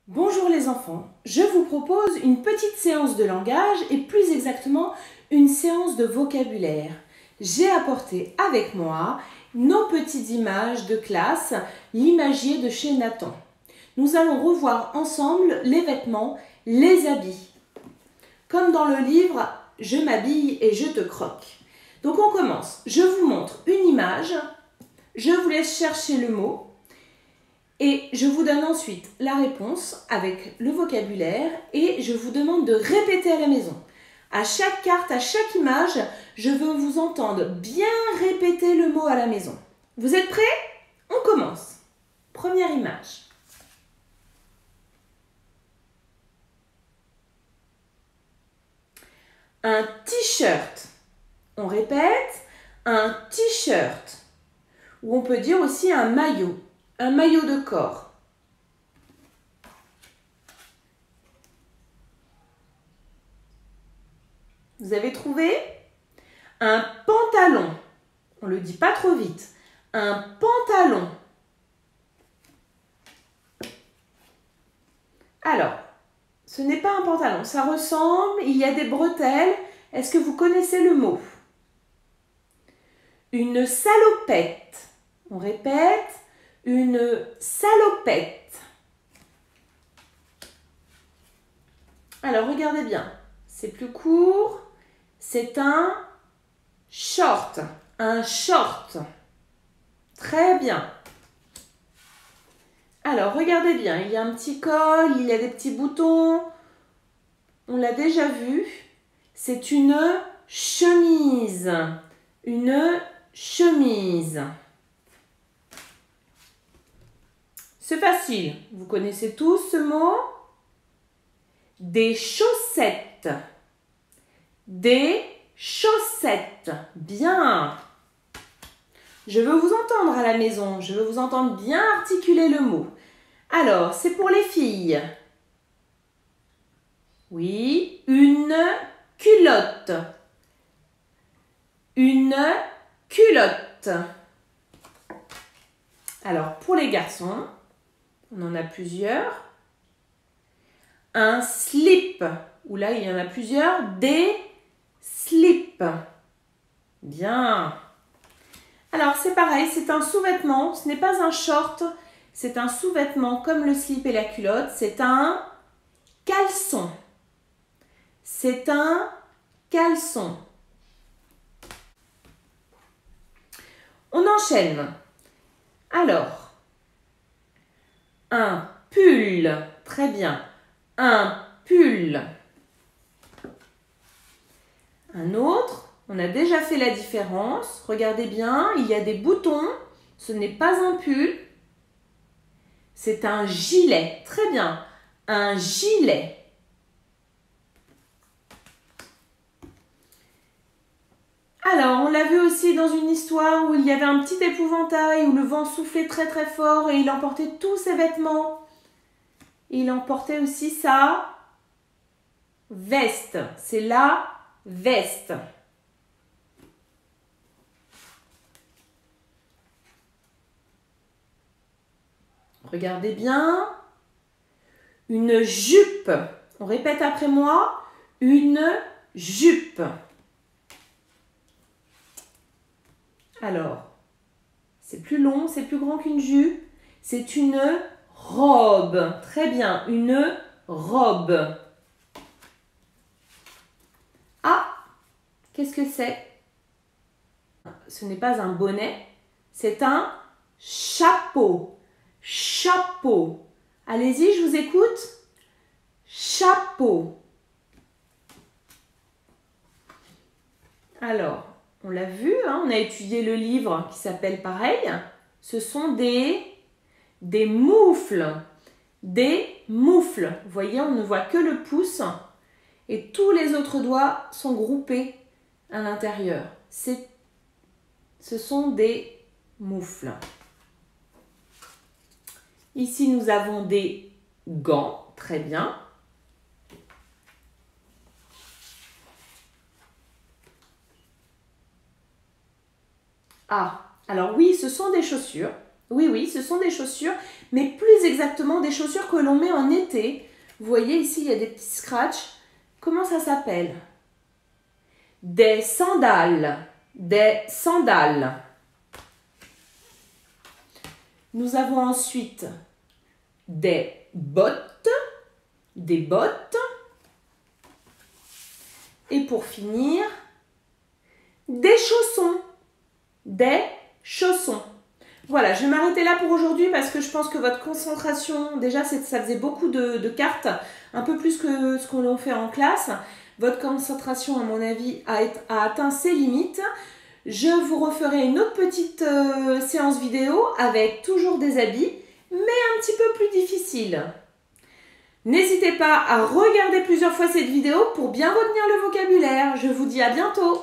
Bonjour les enfants, je vous propose une petite séance de langage et plus exactement une séance de vocabulaire. J'ai apporté avec moi nos petites images de classe, l'imagier de chez Nathan. Nous allons revoir ensemble les vêtements, les habits. Comme dans le livre « Je m'habille et je te croque ». Donc on commence. Je vous montre une image, je vous laisse chercher le mot. Et je vous donne ensuite la réponse avec le vocabulaire et je vous demande de répéter à la maison. À chaque carte, à chaque image, je veux vous entendre bien répéter le mot à la maison. Vous êtes prêts? On commence. Première image. Un t-shirt. On répète, un t-shirt. Ou on peut dire aussi un maillot. Un maillot de corps. Vous avez trouvé? Un pantalon. On ne le dit pas trop vite. Un pantalon. Alors, ce n'est pas un pantalon. Ça ressemble, il y a des bretelles. Est-ce que vous connaissez le mot? Une salopette. On répète. Une salopette. Alors, regardez bien. C'est plus court. C'est un short. Un short. Très bien. Alors, regardez bien. Il y a un petit col, il y a des petits boutons. On l'a déjà vu. C'est une chemise. Une chemise. C'est facile. Vous connaissez tous ce mot? Des chaussettes. Des chaussettes. Bien. Je veux vous entendre à la maison. Je veux vous entendre bien articuler le mot. Alors, c'est pour les filles. Oui, une culotte. Une culotte. Alors, pour les garçons, on en a plusieurs. Un slip, où là, il y en a plusieurs. Des slips. Bien. Alors, c'est pareil, c'est un sous-vêtement. Ce n'est pas un short, c'est un sous-vêtement comme le slip et la culotte. C'est un caleçon. C'est un caleçon. On enchaîne. Alors, un pull. Très bien. Un pull. Un autre, on a déjà fait la différence. Regardez bien, il y a des boutons. Ce n'est pas un pull. C'est un gilet. Très bien. Un gilet. Alors, on l'a vu aussi dans une histoire où il y avait un petit épouvantail, où le vent soufflait très très fort et il emportait tous ses vêtements. Il emportait aussi sa veste. C'est la veste. Regardez bien. Une jupe. On répète après moi. Une jupe. Alors, c'est plus long, c'est plus grand qu'une jupe. C'est une robe. Très bien, une robe. Ah, qu'est-ce que c'est? Ce n'est pas un bonnet, c'est un chapeau. Chapeau. Allez-y, je vous écoute. Chapeau. Alors, on l'a vu, hein, on a étudié le livre qui s'appelle pareil. Ce sont des moufles. Des moufles. Vous voyez, on ne voit que le pouce et tous les autres doigts sont groupés à l'intérieur. Ce sont des moufles. Ici, nous avons des gants. Très bien. Ah, alors oui, ce sont des chaussures. Oui, oui, ce sont des chaussures, mais plus exactement des chaussures que l'on met en été. Vous voyez ici, il y a des petits scratchs. Comment ça s'appelle? Des sandales. Des sandales. Nous avons ensuite des bottes. Des bottes. Et pour finir, des chaussons. Des chaussons. Voilà, je vais m'arrêter là pour aujourd'hui parce que je pense que votre concentration, déjà ça faisait beaucoup de cartes, un peu plus que ce qu'on fait en classe. Votre concentration, à mon avis, a atteint ses limites. Je vous referai une autre petite séance vidéo avec toujours des habits, mais un petit peu plus difficile. N'hésitez pas à regarder plusieurs fois cette vidéo pour bien retenir le vocabulaire. Je vous dis à bientôt.